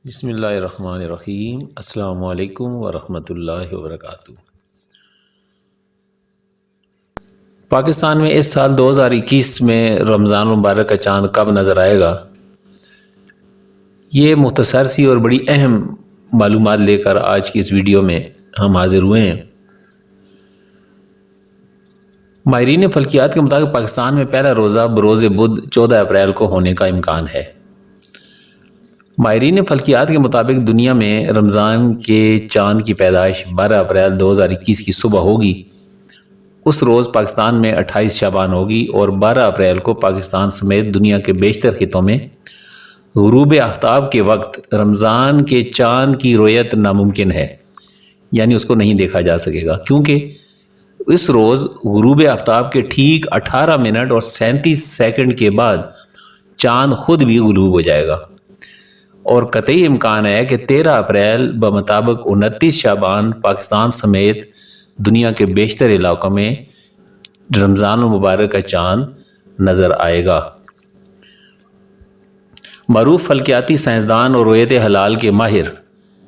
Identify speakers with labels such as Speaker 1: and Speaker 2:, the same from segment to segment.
Speaker 1: بسم اللہ الرحمن الرحیم۔ السلام علیکم ورحمۃ اللہ وبرکاتہ۔ پاکستان میں اس سال 2021 میں رمضان مبارک کا چاند کب نظر آئے گا، یہ مختصر سی اور بڑی اہم معلومات لے کر آج کی اس ویڈیو میں ہم حاضر ہوئے ہیں۔ ماہرین فلکیات کے مطابق پاکستان میں پہلا روزہ بروز بدھ 14 اپریل کو ہونے کا امکان ہے۔ ماہرین فلکیات کے مطابق دنیا میں رمضان کے چاند کی پیدائش 12 اپریل 2021 کی صبح ہوگی۔ اس روز پاکستان میں 28 شعبان ہوگی اور 12 اپریل کو پاکستان سمیت دنیا کے بیشتر خطوں میں غروب آفتاب کے وقت رمضان کے چاند کی رؤیت ناممکن ہے، یعنی اس کو نہیں دیکھا جا سکے گا، کیونکہ اس روز غروب آفتاب کے ٹھیک 18 منٹ اور 37 سیکنڈ کے بعد چاند خود بھی غروب ہو جائے گا، اور قطعی امکان ہے کہ 13 اپریل بمطابق 29 شعبان پاکستان سمیت دنیا کے بیشتر علاقوں میں رمضان المبارک کا چاند نظر آئے گا۔ معروف فلکیاتی سائنسدان اور رؤیت ہلال کے ماہر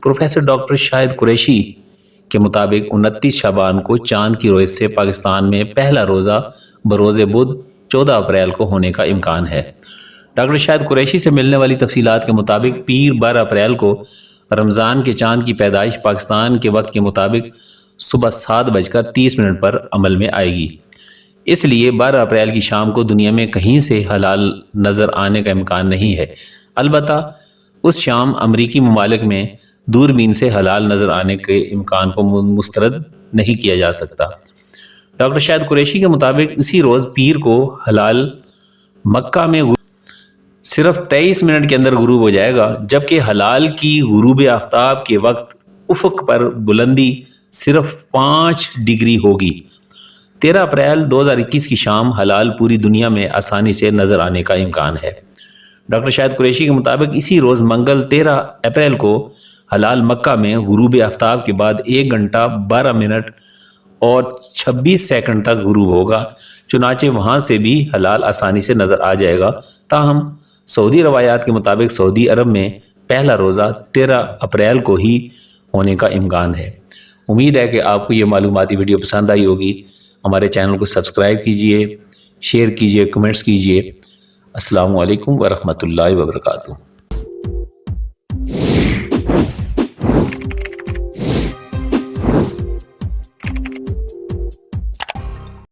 Speaker 1: پروفیسر ڈاکٹر شاہد قریشی کے مطابق 29 شعبان کو چاند کی رؤیت سے پاکستان میں پہلا روزہ بروز بدھ 14 اپریل کو ہونے کا امکان ہے۔ ڈاکٹر شاہد قریشی سے ملنے والی تفصیلات کے مطابق پیر 12 اپریل کو رمضان کے چاند کی پیدائش پاکستان کے وقت کے مطابق صبح 7:30 پر عمل میں آئے گی۔ اس لیے 12 اپریل کی شام کو دنیا میں کہیں سے ہلال نظر آنے کا امکان نہیں ہے۔ البتہ اس شام امریکی ممالک میں دوربین سے ہلال نظر آنے کے امکان کو مسترد نہیں کیا جا سکتا۔ ڈاکٹر شاہد قریشی کے مطابق اسی روز پیر کو ہلال مکہ میں صرف 23 منٹ کے اندر غروب ہو جائے گا، جبکہ ہلال کی غروب آفتاب کے وقت افق پر بلندی صرف 5 ڈگری ہوگی۔ 13 اپریل 2021 کی شام ہلال پوری دنیا میں آسانی سے نظر آنے کا امکان ہے۔ ڈاکٹر شاہد قریشی کے مطابق اسی روز منگل 13 اپریل کو ہلال مکہ میں غروب آفتاب کے بعد 1 گھنٹہ 12 منٹ اور 26 سیکنڈ تک غروب ہوگا، چنانچہ وہاں سے بھی ہلال آسانی سے نظر آ جائے گا۔ تاہم سعودی روایات کے مطابق سعودی عرب میں پہلا روزہ 13 اپریل کو ہی ہونے کا امکان ہے۔ امید ہے کہ آپ کو یہ معلوماتی ویڈیو پسند آئی ہوگی۔ ہمارے چینل کو سبسکرائب کیجئے، شیئر کیجئے، کمنٹس کیجئے۔ السلام علیکم ورحمۃ اللہ وبرکاتہ۔